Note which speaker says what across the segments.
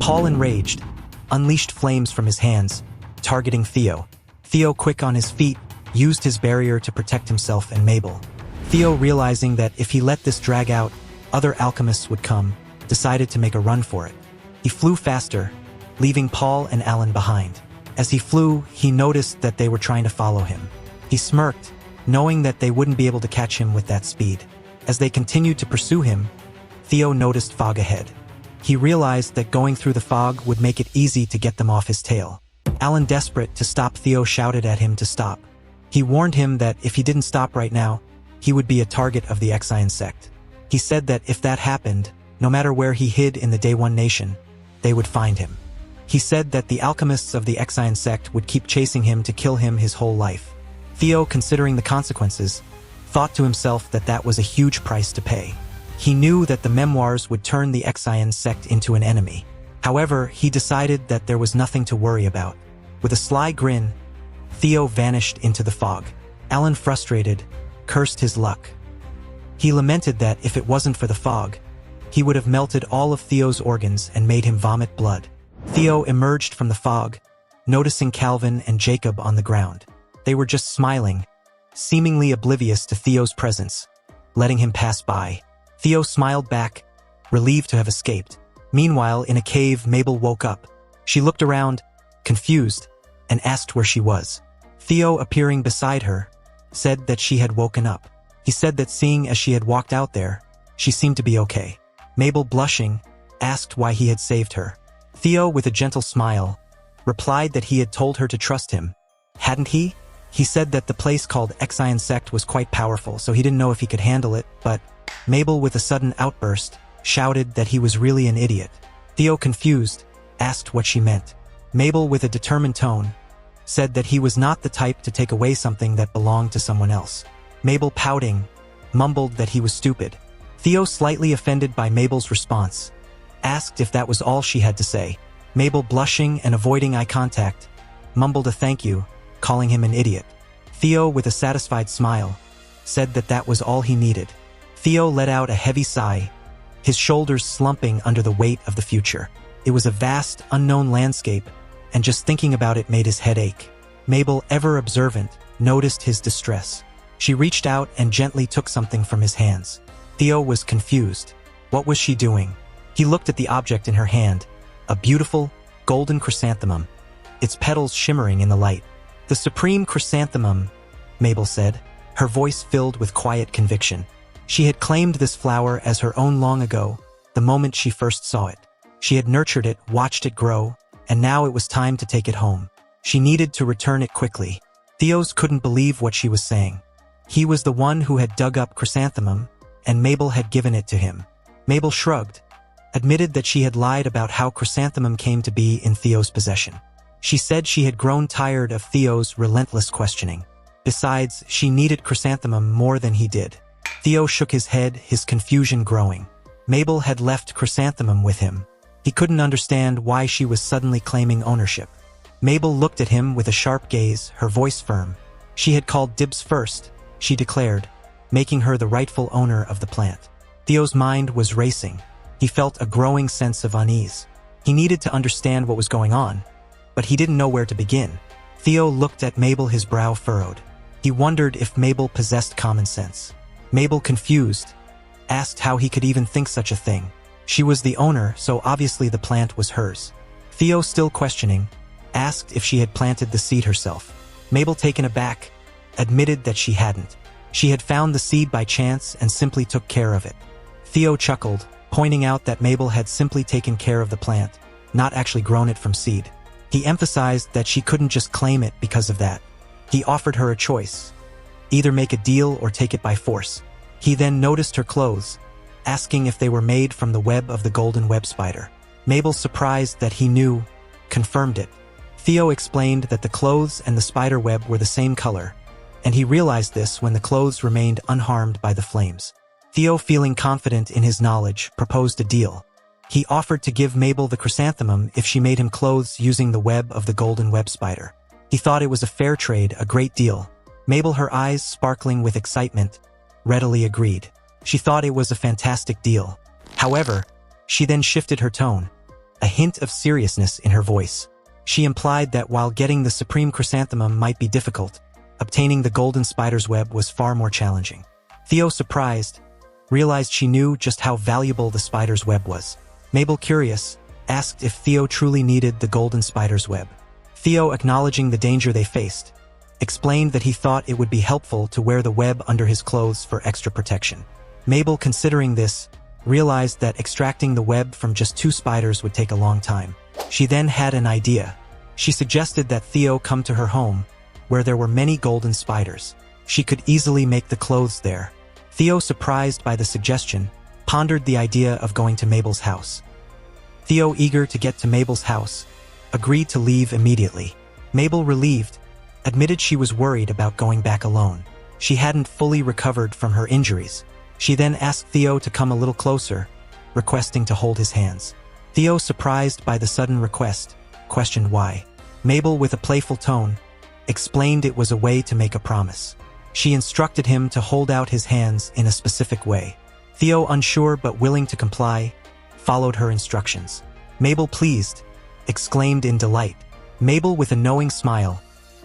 Speaker 1: Paul, enraged, unleashed flames from his hands, targeting Theo. Theo, quick on his feet, used his barrier to protect himself and Mabel. Theo, realizing that if he let this drag out, other alchemists would come, decided to make a run for it. He flew faster, leaving Paul and Alan behind. As he flew, he noticed that they were trying to follow him. He smirked, knowing that they wouldn't be able to catch him with that speed. As they continued to pursue him, Theo noticed fog ahead. He realized that going through the fog would make it easy to get them off his tail. Alan, desperate to stop Theo, shouted at him to stop. He warned him that if he didn't stop right now, he would be a target of the Exian sect. He said that if that happened, no matter where he hid in the Day One Nation, they would find him. He said that the alchemists of the Exian sect would keep chasing him to kill him his whole life. Theo, considering the consequences, thought to himself that that was a huge price to pay. He knew that the memoirs would turn the Exian sect into an enemy. However, he decided that there was nothing to worry about. With a sly grin, Theo vanished into the fog. Alan, frustrated, cursed his luck. He lamented that if it wasn't for the fog, he would have melted all of Theo's organs and made him vomit blood. Theo emerged from the fog, noticing Calvin and Jacob on the ground. They were just smiling, seemingly oblivious to Theo's presence, letting him pass by. Theo smiled back, relieved to have escaped. Meanwhile, in a cave, Mabel woke up. She looked around, confused, and asked where she was. Theo, appearing beside her, said that she had woken up. He said that seeing as she had walked out there, she seemed to be okay. Mabel, blushing, asked why he had saved her. Theo, with a gentle smile, replied that he had told her to trust him. Hadn't he? He said that the place called Exian Sect was quite powerful, so he didn't know if he could handle it, but Mabel, with a sudden outburst, shouted that he was really an idiot. Theo, confused, asked what she meant. Mabel, with a determined tone, said that he was not the type to take away something that belonged to someone else. Mabel, pouting, mumbled that he was stupid. Theo, slightly offended by Mabel's response, asked if that was all she had to say. Mabel, blushing and avoiding eye contact, mumbled a thank you, calling him an idiot. Theo, with a satisfied smile, said that that was all he needed. Theo let out a heavy sigh, his shoulders slumping under the weight of the future. It was a vast, unknown landscape, and just thinking about it made his head ache. Mabel, ever observant, noticed his distress. She reached out and gently took something from his hands. Theo was confused. What was she doing? He looked at the object in her hand, a beautiful, golden chrysanthemum, its petals shimmering in the light. "The supreme chrysanthemum," Mabel said, her voice filled with quiet conviction. She had claimed this flower as her own long ago, the moment she first saw it. She had nurtured it, watched it grow, and now it was time to take it home. She needed to return it quickly. Theo's couldn't believe what she was saying. He was the one who had dug up chrysanthemum, and Mabel had given it to him. Mabel shrugged, admitted that she had lied about how chrysanthemum came to be in Theo's possession. She said she had grown tired of Theo's relentless questioning. Besides, she needed chrysanthemum more than he did. Theo shook his head, his confusion growing. Mabel had left chrysanthemum with him. He couldn't understand why she was suddenly claiming ownership. Mabel looked at him with a sharp gaze, her voice firm. She had called dibs first, she declared, making her the rightful owner of the plant. Theo's mind was racing. He felt a growing sense of unease. He needed to understand what was going on, but he didn't know where to begin. Theo looked at Mabel, his brow furrowed. He wondered if Mabel possessed common sense. Mabel, confused, asked how he could even think such a thing. She was the owner, so obviously the plant was hers. Theo, still questioning, asked if she had planted the seed herself. Mabel, taken aback, admitted that she hadn't. She had found the seed by chance and simply took care of it. Theo chuckled, pointing out that Mabel had simply taken care of the plant, not actually grown it from seed. He emphasized that she couldn't just claim it because of that. He offered her a choice. Either make a deal or take it by force. He then noticed her clothes, asking if they were made from the web of the golden web spider. Mabel, surprised that he knew, confirmed it. Theo explained that the clothes and the spider web were the same color, and he realized this when the clothes remained unharmed by the flames. Theo, feeling confident in his knowledge, proposed a deal. He offered to give Mabel the chrysanthemum if she made him clothes using the web of the golden web spider. He thought it was a fair trade, a great deal. Mabel, her eyes sparkling with excitement, readily agreed. She thought it was a fantastic deal. However, she then shifted her tone. a hint of seriousness in her voice. She implied that while getting the supreme chrysanthemum might be difficult, obtaining the golden spider's web was far more challenging. Theo, surprised, realized she knew just how valuable the spider's web was. Mabel, curious, asked if Theo truly needed the golden spider's web. Theo, acknowledging the danger they faced, explained that he thought it would be helpful to wear the web under his clothes for extra protection. Mabel, considering this, realized that extracting the web from just 2 spiders would take a long time. She then had an idea. She suggested that Theo come to her home, where there were many golden spiders. She could easily make the clothes there. Theo, surprised by the suggestion, pondered the idea of going to Mabel's house. Theo, eager to get to Mabel's house, agreed to leave immediately. Mabel, relieved, admitted she was worried about going back alone. She hadn't fully recovered from her injuries. She then asked Theo to come a little closer, requesting to hold his hands. Theo, surprised by the sudden request, questioned why. Mabel, with a playful tone, explained it was a way to make a promise. She instructed him to hold out his hands in a specific way. Theo, unsure but willing to comply, followed her instructions. Mabel, pleased, exclaimed in delight. Mabel, with a knowing smile,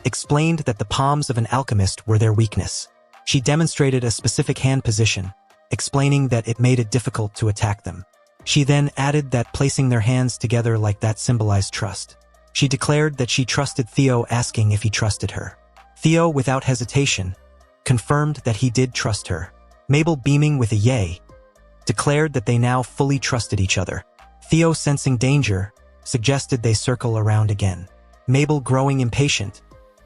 Speaker 1: explained that the palms of an alchemist were their weakness. She demonstrated a specific hand position, explaining that it made it difficult to attack them. She then added that placing their hands together like that symbolized trust. She declared that she trusted Theo, asking if he trusted her. Theo, without hesitation, confirmed that he did trust her. Mabel, beaming with a yay, declared that they now fully trusted each other. Theo, sensing danger, suggested they circle around again. Mabel, growing impatient,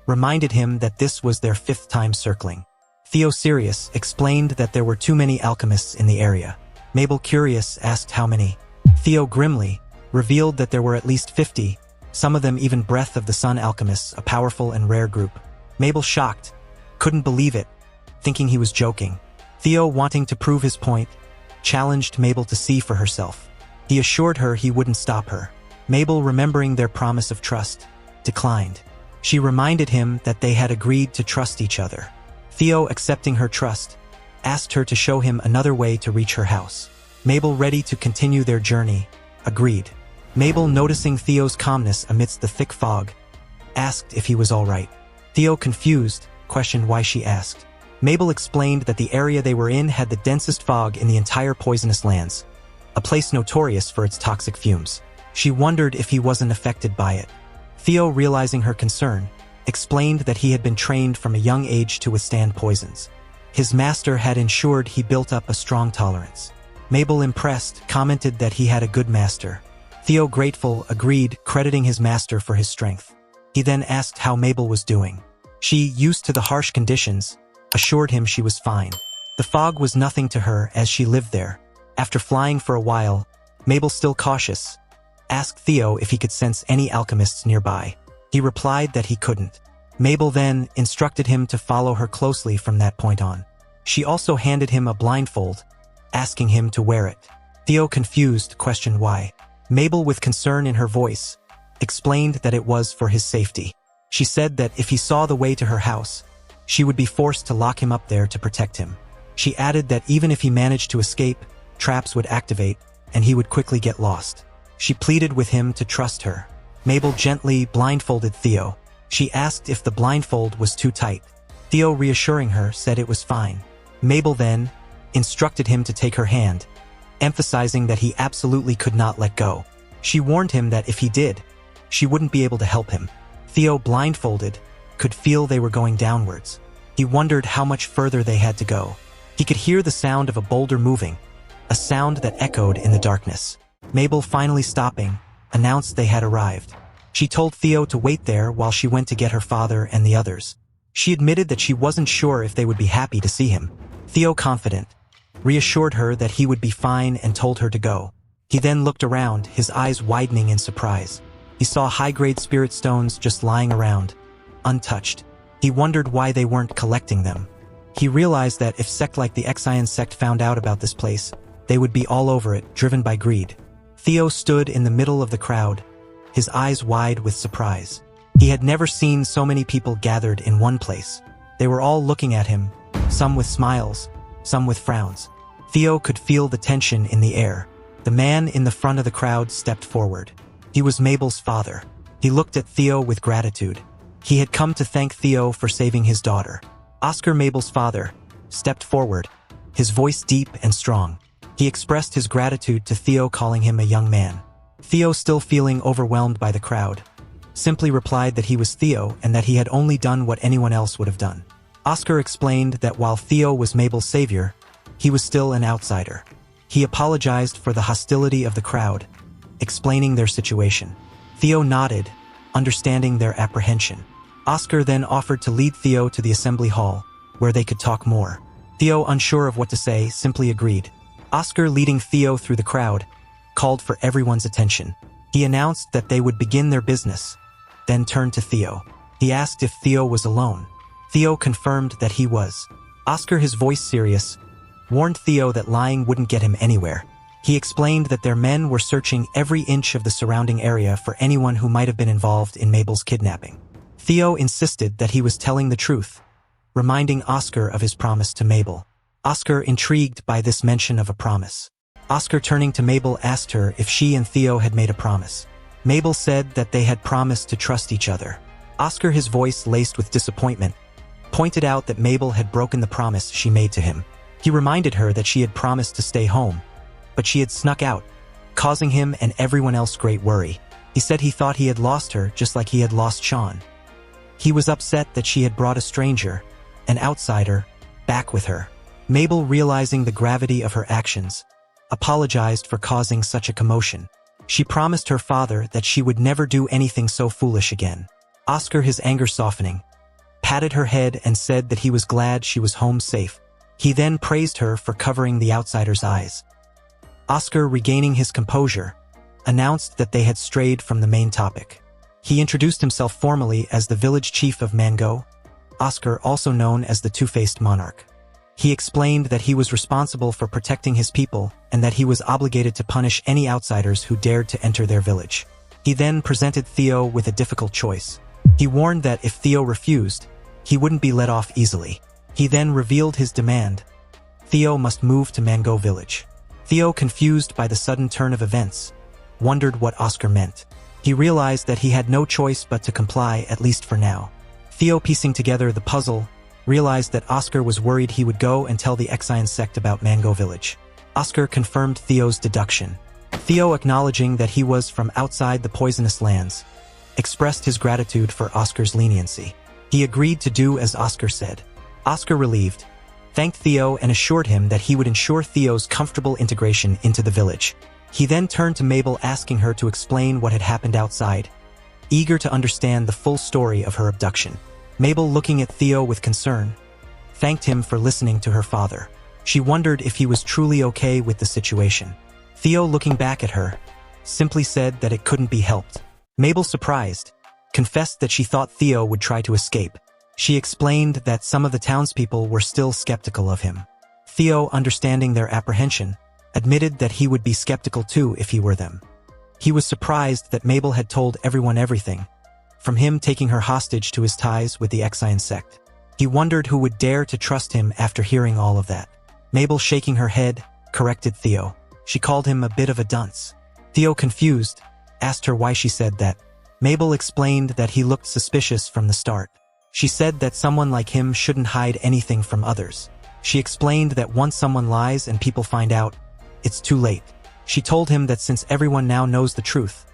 Speaker 1: reminded him that this was their 5th time circling. Theo, serious, explained that there were too many alchemists in the area. Mabel, curious, asked how many. Theo, grimly, revealed that there were at least 50, some of them even Breath of the Sun alchemists, a powerful and rare group. Mabel, shocked, couldn't believe it, thinking he was joking. Theo, wanting to prove his point, challenged Mabel to see for herself. He assured her he wouldn't stop her. Mabel, remembering their promise of trust, declined. She reminded him that they had agreed to trust each other. Theo, accepting her trust, asked her to show him another way to reach her house. Mabel, ready to continue their journey, agreed. Mabel, noticing Theo's calmness amidst the thick fog, asked if he was all right. Theo, confused, questioned why she asked. Mabel explained that the area they were in had the densest fog in the entire poisonous lands, a place notorious for its toxic fumes. She wondered if he wasn't affected by it. Theo, realizing her concern, explained that he had been trained from a young age to withstand poisons. His master had ensured he built up a strong tolerance. Mabel, impressed, commented that he had a good master. Theo, grateful, agreed, crediting his master for his strength. He then asked how Mabel was doing. She, used to the harsh conditions, assured him she was fine. The fog was nothing to her as she lived there. After flying for a while, Mabel, still cautious, asked Theo if he could sense any alchemists nearby. He replied that he couldn't. Mabel then instructed him to follow her closely from that point on. She also handed him a blindfold, asking him to wear it. Theo, confused, questioned why. Mabel, with concern in her voice, explained that it was for his safety. She said that if he saw the way to her house, she would be forced to lock him up there to protect him. She added that even if he managed to escape, traps would activate, and he would quickly get lost. She pleaded with him to trust her. Mabel gently blindfolded Theo. She asked if the blindfold was too tight. Theo, reassuring her, said it was fine. Mabel then instructed him to take her hand, emphasizing that he absolutely could not let go. She warned him that if he did, she wouldn't be able to help him. Theo, blindfolded, could feel they were going downwards. He wondered how much further they had to go. He could hear the sound of a boulder moving, a sound that echoed in the darkness. Mabel, finally stopping, announced they had arrived. She told Theo to wait there while she went to get her father and the others. She admitted that she wasn't sure if they would be happy to see him. Theo, confident, reassured her that he would be fine and told her to go. He then looked around, his eyes widening in surprise. He saw high-grade spirit stones just lying around, untouched. He wondered why they weren't collecting them. He realized that if sect like the Exian sect found out about this place, they would be all over it, driven by greed. Theo stood in the middle of the crowd, his eyes wide with surprise. He had never seen so many people gathered in one place. They were all looking at him, some with smiles, some with frowns. Theo could feel the tension in the air. The man in the front of the crowd stepped forward. He was Mabel's father. He looked at Theo with gratitude. He had come to thank Theo for saving his daughter. Oscar, Mabel's father, stepped forward, his voice deep and strong. He expressed his gratitude to Theo, calling him a young man. Theo, still feeling overwhelmed by the crowd, simply replied that he was Theo and that he had only done what anyone else would have done. Oscar explained that while Theo was Mabel's savior, he was still an outsider. He apologized for the hostility of the crowd, explaining their situation. Theo nodded, understanding their apprehension. Oscar then offered to lead Theo to the assembly hall, where they could talk more. Theo, unsure of what to say, simply agreed. Oscar, leading Theo through the crowd, called for everyone's attention. He announced that they would begin their business, then turned to Theo. He asked if Theo was alone. Theo confirmed that he was. Oscar, his voice serious, warned Theo that lying wouldn't get him anywhere. He explained that their men were searching every inch of the surrounding area for anyone who might have been involved in Mabel's kidnapping. Theo insisted that he was telling the truth, reminding Oscar of his promise to Mabel. Oscar, intrigued by this mention of a promise. Oscar, turning to Mabel, asked her if she and Theo had made a promise. Mabel said that they had promised to trust each other. Oscar, his voice laced with disappointment, pointed out that Mabel had broken the promise she made to him. He reminded her that she had promised to stay home, but she had snuck out, causing him and everyone else great worry. He said he thought he had lost her just like he had lost Sean. He was upset that she had brought a stranger, an outsider, back with her. Mabel, realizing the gravity of her actions, apologized for causing such a commotion. She promised her father that she would never do anything so foolish again. Oscar, his anger softening, patted her head and said that he was glad she was home safe. He then praised her for covering the outsider's eyes. Oscar, regaining his composure, announced that they had strayed from the main topic. He introduced himself formally as the village chief of Mango, Oscar, also known as the two-faced monarch. He explained that he was responsible for protecting his people and that he was obligated to punish any outsiders who dared to enter their village. He then presented Theo with a difficult choice. He warned that if Theo refused, he wouldn't be let off easily. He then revealed his demand. Theo must move to Mango village. Theo, confused by the sudden turn of events, wondered what Oscar meant. He realized that he had no choice but to comply, at least for now. Theo, piecing together the puzzle, realized that Oscar was worried he would go and tell the Exian sect about Mango village. Oscar confirmed Theo's deduction. Theo, acknowledging that he was from outside the poisonous lands, expressed his gratitude for Oscar's leniency. He agreed to do as Oscar said. Oscar, relieved, thanked Theo and assured him that he would ensure Theo's comfortable integration into the village. He then turned to Mabel, asking her to explain what had happened outside, eager to understand the full story of her abduction. Mabel, looking at Theo with concern, thanked him for listening to her father. She wondered if he was truly okay with the situation. Theo, looking back at her, simply said that it couldn't be helped. Mabel, surprised, confessed that she thought Theo would try to escape. She explained that some of the townspeople were still skeptical of him. Theo, understanding their apprehension, admitted that he would be skeptical too if he were them. He was surprised that Mabel had told everyone everything, from him taking her hostage to his ties with the Exian sect. He wondered who would dare to trust him after hearing all of that. Mabel, shaking her head, corrected Theo. She called him a bit of a dunce. Theo, confused, asked her why she said that. Mabel explained that he looked suspicious from the start. She said that someone like him shouldn't hide anything from others. She explained that once someone lies and people find out, it's too late. She told him that since everyone now knows the truth,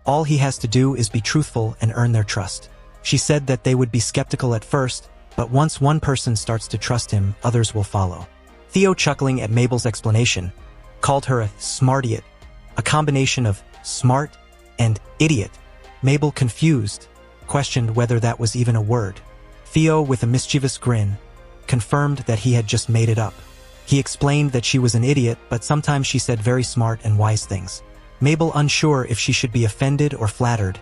Speaker 1: all he has to do is be truthful and earn their trust. She said that they would be skeptical at first, but once one person starts to trust him, others will follow. Theo, chuckling at Mabel's explanation, called her a smartiot, a combination of smart and idiot. Mabel, confused, questioned whether that was even a word. Theo, with a mischievous grin, confirmed that he had just made it up. He explained that she was an idiot, but sometimes she said very smart and wise things. Mabel, unsure if she should be offended or flattered,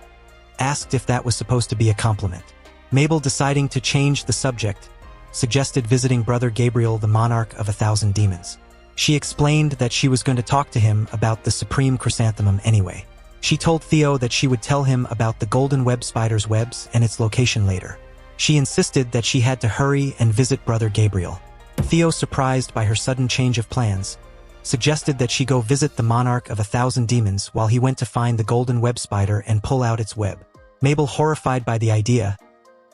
Speaker 1: asked if that was supposed to be a compliment. Mabel, deciding to change the subject, suggested visiting Brother Gabriel, the monarch of 1,000 demons. She explained that she was going to talk to him about the supreme chrysanthemum anyway. She told Theo that she would tell him about the golden web spider's webs and its location later. She insisted that she had to hurry and visit Brother Gabriel. Theo, surprised by her sudden change of plans, suggested that she go visit the monarch of 1,000 demons while he went to find the golden web spider and pull out its web. Mabel, horrified by the idea,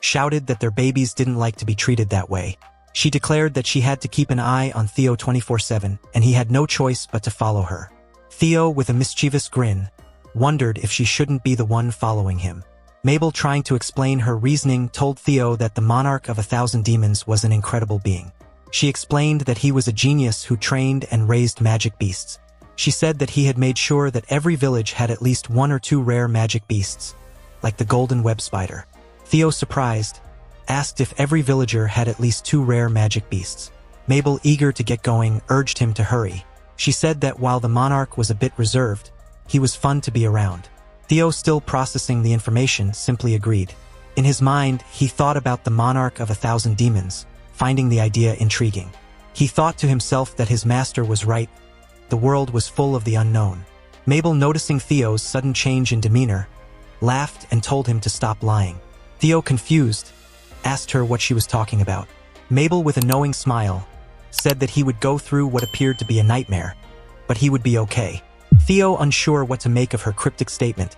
Speaker 1: shouted that their babies didn't like to be treated that way. She declared that she had to keep an eye on Theo 24/7, and he had no choice but to follow her. Theo, with a mischievous grin, wondered if she shouldn't be the one following him. Mabel, trying to explain her reasoning, told Theo that the monarch of 1,000 demons was an incredible being. She explained that he was a genius who trained and raised magic beasts. She said that he had made sure that every village had at least 1 or 2 rare magic beasts, like the golden web spider. Theo, surprised, asked if every villager had at least 2 rare magic beasts. Mabel, eager to get going, urged him to hurry. She said that while the monarch was a bit reserved, he was fun to be around. Theo, still processing the information, simply agreed. In his mind, he thought about the monarch of 1,000 demons, finding the idea intriguing. He thought to himself that his master was right. The world was full of the unknown. Mabel, noticing Theo's sudden change in demeanor, laughed and told him to stop lying. Theo, confused, asked her what she was talking about. Mabel, with a knowing smile, said that he would go through what appeared to be a nightmare, but he would be okay. Theo, unsure what to make of her cryptic statement,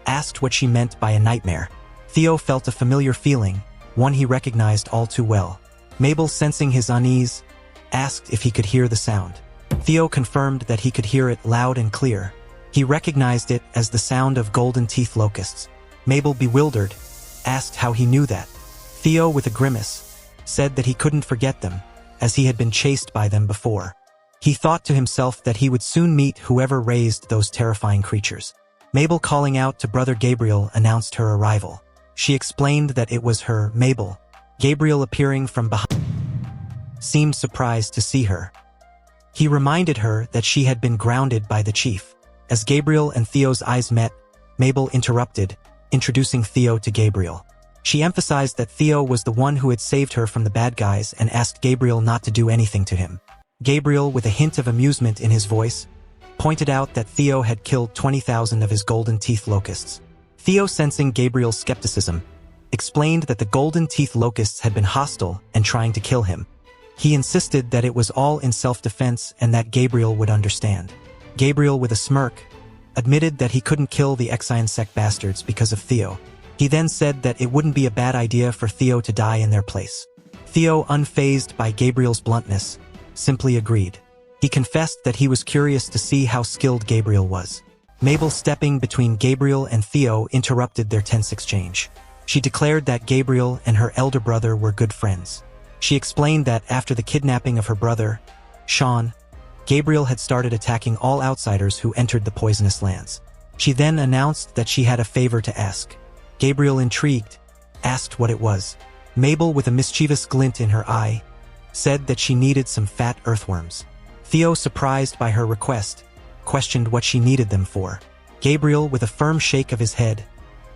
Speaker 1: asked what she meant by a nightmare. Theo felt a familiar feeling, one he recognized all too well. Mabel, sensing his unease, asked if he could hear the sound. Theo confirmed that he could hear it loud and clear. He recognized it as the sound of golden teeth locusts. Mabel, bewildered, asked how he knew that. Theo, with a grimace, said that he couldn't forget them, as he had been chased by them before. He thought to himself that he would soon meet whoever raised those terrifying creatures. Mabel, calling out to Brother Gabriel, announced her arrival. She explained that it was her, Mabel. Gabriel, appearing from behind, seemed surprised to see her. He reminded her that she had been grounded by the chief. As Gabriel and Theo's eyes met, Mabel interrupted, introducing Theo to Gabriel. She emphasized that Theo was the one who had saved her from the bad guys and asked Gabriel not to do anything to him. Gabriel, with a hint of amusement in his voice, pointed out that Theo had killed 20,000 of his golden teeth locusts. Theo, sensing Gabriel's skepticism, explained that the golden teeth locusts had been hostile and trying to kill him. He insisted that it was all in self-defense and that Gabriel would understand. Gabriel, with a smirk, admitted that he couldn't kill the sect bastards because of Theo. He then said that it wouldn't be a bad idea for Theo to die in their place. Theo, unfazed by Gabriel's bluntness, simply agreed. He confessed that he was curious to see how skilled Gabriel was. Mabel, stepping between Gabriel and Theo, interrupted their tense exchange. She declared that Gabriel and her elder brother were good friends. She explained that after the kidnapping of her brother, Sean, Gabriel had started attacking all outsiders who entered the poisonous lands. She then announced that she had a favor to ask. Gabriel, intrigued, asked what it was. Mabel, with a mischievous glint in her eye, said that she needed some fat earthworms. Theo, surprised by her request, questioned what she needed them for. Gabriel, with a firm shake of his head,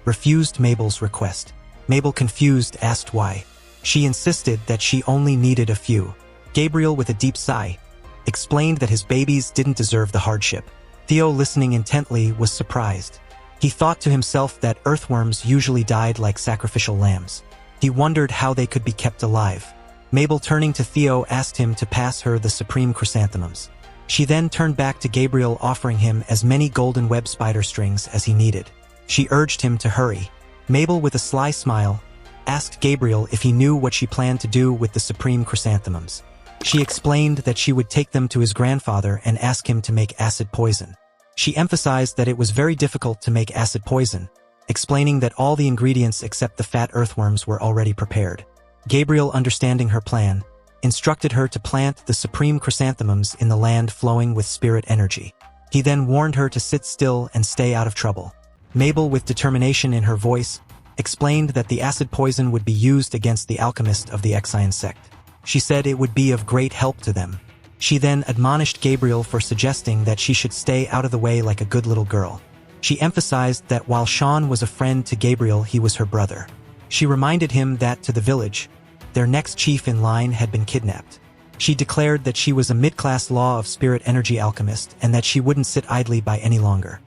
Speaker 1: refused Mabel's request. Mabel, confused, asked why. She insisted that she only needed a few. Gabriel, with a deep sigh, explained that his babies didn't deserve the hardship. Theo, listening intently, was surprised. He thought to himself that earthworms usually died like sacrificial lambs. He wondered how they could be kept alive. Mabel, turning to Theo, asked him to pass her the supreme chrysanthemums. She then turned back to Gabriel, offering him as many golden web spider strings as he needed. She urged him to hurry. Mabel, with a sly smile, asked Gabriel if he knew what she planned to do with the supreme chrysanthemums. She explained that she would take them to his grandfather and ask him to make acid poison. She emphasized that it was very difficult to make acid poison, explaining that all the ingredients except the fat earthworms were already prepared. Gabriel, understanding her plan, instructed her to plant the supreme chrysanthemums in the land flowing with spirit energy. He then warned her to sit still and stay out of trouble. Mabel, with determination in her voice, explained that the acid poison would be used against the alchemist of the sect. She said it would be of great help to them. She then admonished Gabriel for suggesting that she should stay out of the way like a good little girl. She emphasized that while Sean was a friend to Gabriel, he was her brother. She reminded him that, to the village, their next chief in line had been kidnapped. She declared that she was a mid-class law of spirit energy alchemist and that she wouldn't sit idly by any longer.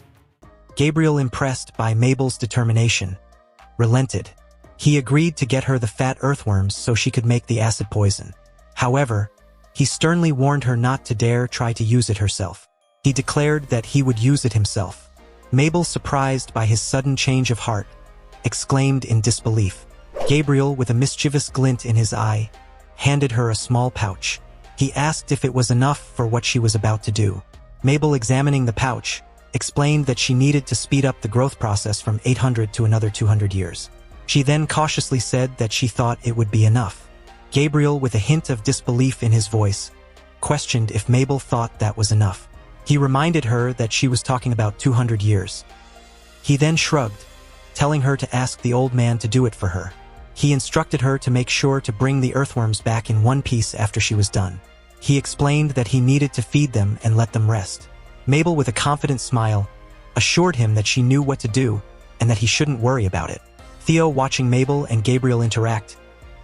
Speaker 1: Gabriel, impressed by Mabel's determination, relented. He agreed to get her the fat earthworms so she could make the acid poison. However, He sternly warned her not to dare try to use it herself. He declared that he would use it himself. Mabel, surprised by his sudden change of heart, exclaimed in disbelief. Gabriel, with a mischievous glint in his eye, handed her a small pouch. He asked if it was enough for what she was about to do. Mabel, examining the pouch, explained that she needed to speed up the growth process from 800 to another 200 years. She then cautiously said that she thought it would be enough. Gabriel, with a hint of disbelief in his voice, questioned if Mabel thought that was enough. He reminded her that she was talking about 200 years. He then shrugged, telling her to ask the old man to do it for her. He instructed her to make sure to bring the earthworms back in one piece after she was done. He explained that he needed to feed them and let them rest. Mabel, with a confident smile, assured him that she knew what to do and that he shouldn't worry about it. Theo, watching Mabel and Gabriel interact,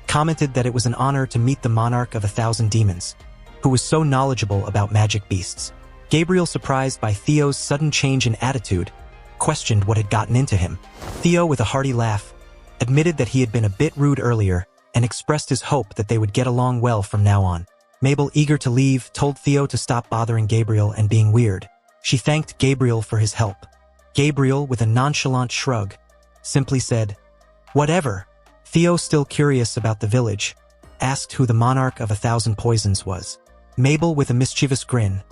Speaker 1: commented that it was an honor to meet the monarch of 1,000 demons, who was so knowledgeable about magic beasts. Gabriel, surprised by Theo's sudden change in attitude, questioned what had gotten into him. Theo, with a hearty laugh, admitted that he had been a bit rude earlier and expressed his hope that they would get along well from now on. Mabel, eager to leave, told Theo to stop bothering Gabriel and being weird. She thanked Gabriel for his help. Gabriel, with a nonchalant shrug, simply said, "Whatever." Theo, still curious about the village, asked who the monarch of 1,000 poisons was. Mabel, with a mischievous grin,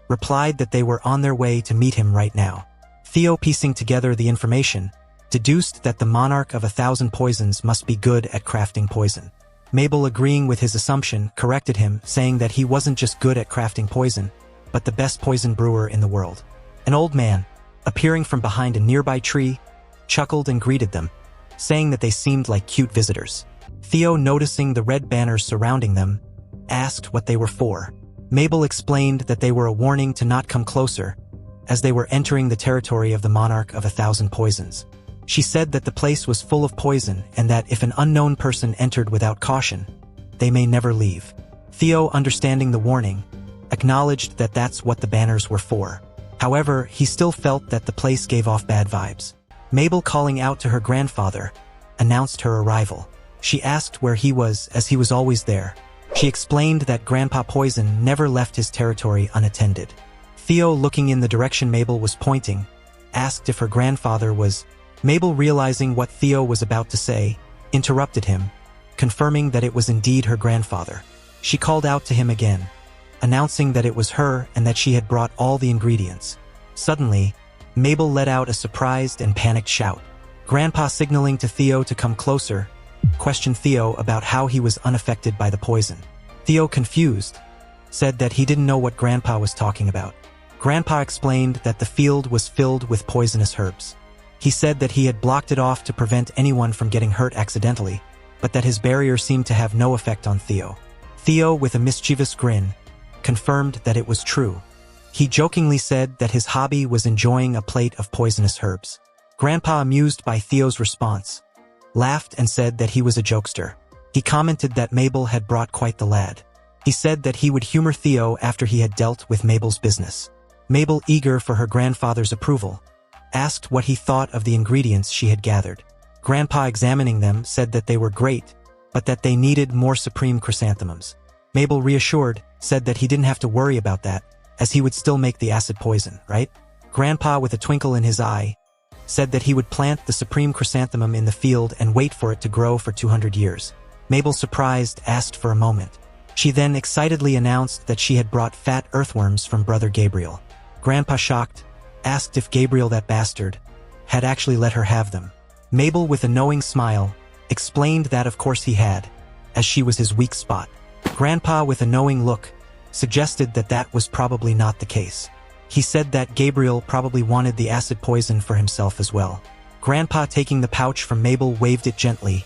Speaker 1: replied that they were on their way to meet him right now. Theo, piecing together the information, deduced that the monarch of 1,000 poisons must be good at crafting poison. Mabel, agreeing with his assumption, corrected him, saying that he wasn't just good at crafting poison, but the best poison brewer in the world. An old man, appearing from behind a nearby tree, chuckled and greeted them, saying that they seemed like cute visitors. Theo, noticing the red banners surrounding them, asked what they were for. Mabel explained that they were a warning to not come closer, as they were entering the territory of the monarch of 1,000 poisons. She said that the place was full of poison and that if an unknown person entered without caution, they may never leave. Theo, understanding the warning, acknowledged that that's what the banners were for. However, he still felt that the place gave off bad vibes. Mabel, calling out to her grandfather, announced her arrival. She asked where he was, as he was always there. She explained that Grandpa Poison never left his territory unattended. Theo, looking in the direction Mabel was pointing, asked if her grandfather was. Mabel, realizing what Theo was about to say, interrupted him, confirming that it was indeed her grandfather. She called out to him again, announcing that it was her and that she had brought all the ingredients. Suddenly, Mabel let out a surprised and panicked shout. Grandpa, signaling to Theo to come closer, questioned Theo about how he was unaffected by the poison. Theo, confused, said that he didn't know what Grandpa was talking about. Grandpa explained that the field was filled with poisonous herbs. He said that he had blocked it off to prevent anyone from getting hurt accidentally, but that his barrier seemed to have no effect on Theo. Theo, with a mischievous grin, confirmed that it was true. He jokingly said that his hobby was enjoying a plate of poisonous herbs. Grandpa, amused by Theo's response, laughed and said that he was a jokester. He commented that Mabel had brought quite the lad. He said that he would humor Theo after he had dealt with Mabel's business. Mabel, eager for her grandfather's approval, asked what he thought of the ingredients she had gathered. Grandpa, examining them, said that they were great, but that they needed more supreme chrysanthemums. Mabel, reassured, said that he didn't have to worry about that, as he would still make the acid poison, right? Grandpa, with a twinkle in his eye, said that he would plant the supreme chrysanthemum in the field and wait for it to grow for 200 years. Mabel, surprised, asked for a moment. She then excitedly announced that she had brought fat earthworms from Brother Gabriel. Grandpa, shocked, asked if Gabriel, that bastard, had actually let her have them. Mabel, with a knowing smile, explained that of course he had, as she was his weak spot. Grandpa, with a knowing look, suggested that that was probably not the case. He said that Gabriel probably wanted the acid poison for himself as well. Grandpa, taking the pouch from Mabel, waved it gently,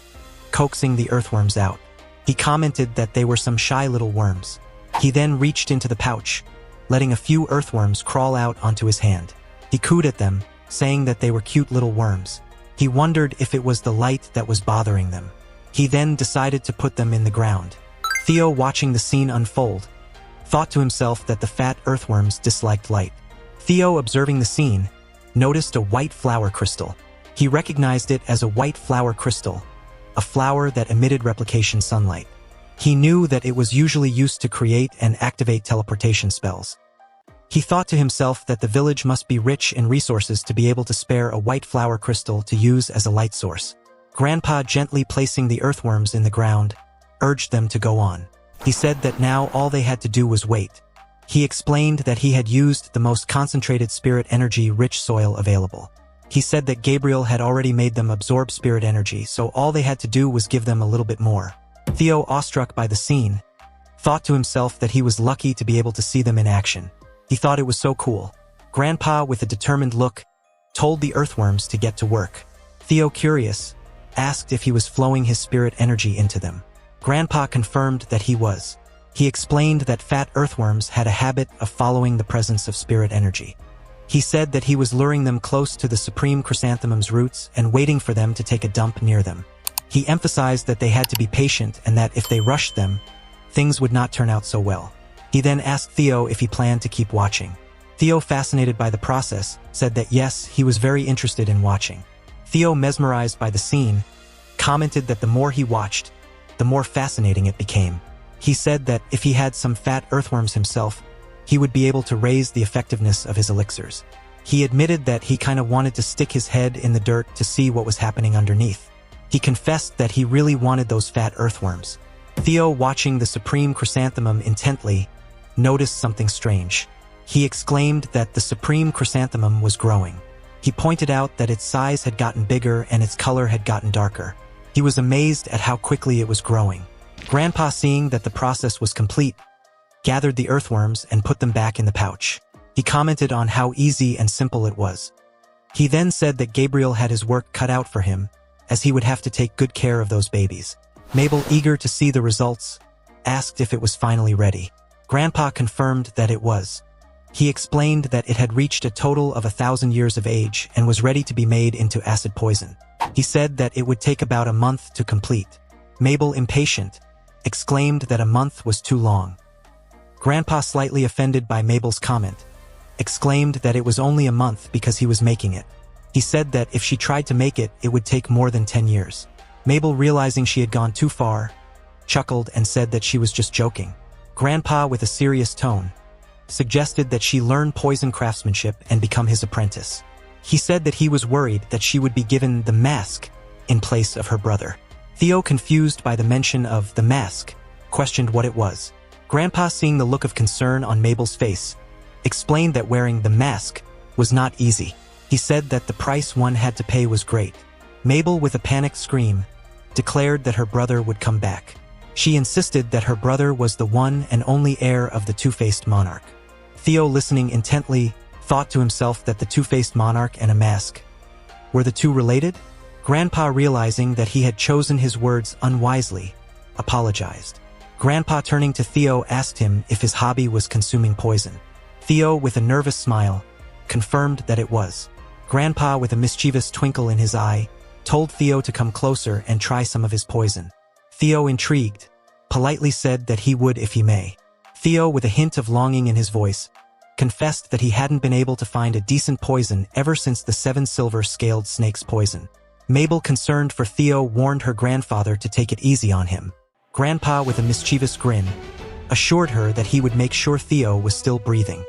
Speaker 1: coaxing the earthworms out. He commented that they were some shy little worms. He then reached into the pouch, letting a few earthworms crawl out onto his hand. He cooed at them, saying that they were cute little worms. He wondered if it was the light that was bothering them. He then decided to put them in the ground. Theo, watching the scene unfold, thought to himself that the fat earthworms disliked light. Theo, observing the scene, noticed a white flower crystal. He recognized it as a white flower crystal, a flower that emitted replication sunlight. He knew that it was usually used to create and activate teleportation spells. He thought to himself that the village must be rich in resources to be able to spare a white flower crystal to use as a light source. Grandpa, gently placing the earthworms in the ground, urged them to go on. He said that now all they had to do was wait. He explained that he had used the most concentrated spirit energy-rich soil available. He said that Gabriel had already made them absorb spirit energy, so all they had to do was give them a little bit more. Theo, awestruck by the scene, thought to himself that he was lucky to be able to see them in action. He thought it was so cool. Grandpa, with a determined look, told the earthworms to get to work. Theo, curious, asked if he was flowing his spirit energy into them. Grandpa confirmed that he was. He explained that fat earthworms had a habit of following the presence of spirit energy. He said that he was luring them close to the supreme chrysanthemum's roots and waiting for them to take a dump near them. He emphasized that they had to be patient and that if they rushed them, things would not turn out so well. He then asked Theo if he planned to keep watching. Theo, fascinated by the process, said that yes, he was very interested in watching. Theo, mesmerized by the scene, commented that the more he watched, the more fascinating it became. He said that if he had some fat earthworms himself, he would be able to raise the effectiveness of his elixirs. He admitted that he kind of wanted to stick his head in the dirt to see what was happening underneath. He confessed that he really wanted those fat earthworms. Theo, watching the supreme chrysanthemum intently, noticed something strange. He exclaimed that the supreme chrysanthemum was growing. He pointed out that its size had gotten bigger and its color had gotten darker. He was amazed at how quickly it was growing. Grandpa, seeing that the process was complete, gathered the earthworms and put them back in the pouch. He commented on how easy and simple it was. He then said that Gabriel had his work cut out for him, as he would have to take good care of those babies. Mabel, eager to see the results, asked if it was finally ready. Grandpa confirmed that it was. He explained that it had reached a total of 1,000 years of age and was ready to be made into acid poison. He said that it would take about a month to complete. Mabel, impatient, exclaimed that a month was too long. Grandpa, slightly offended by Mabel's comment, exclaimed that it was only a month because he was making it. He said that if she tried to make it, it would take more than 10 years. Mabel, realizing she had gone too far, chuckled and said that she was just joking. Grandpa, with a serious tone, suggested that she learn poison craftsmanship and become his apprentice. He said that he was worried that she would be given the mask in place of her brother. Theo, confused by the mention of the mask, questioned what it was. Grandpa, seeing the look of concern on Mabel's face, explained that wearing the mask was not easy. He said that the price one had to pay was great. Mabel, with a panicked scream, declared that her brother would come back. She insisted that her brother was the one and only heir of the two-faced monarch. Theo, listening intently, thought to himself that the two-faced monarch and a mask were the two related? Grandpa, realizing that he had chosen his words unwisely, apologized. Grandpa, turning to Theo, asked him if his hobby was consuming poison. Theo, with a nervous smile, confirmed that it was. Grandpa, with a mischievous twinkle in his eye, told Theo to come closer and try some of his poison. Theo, intrigued, politely said that he would if he may. Theo, with a hint of longing in his voice, confessed that he hadn't been able to find a decent poison ever since the 7 silver-scaled snake's poison. Mabel, concerned for Theo, warned her grandfather to take it easy on him. Grandpa, with a mischievous grin, assured her that he would make sure Theo was still breathing.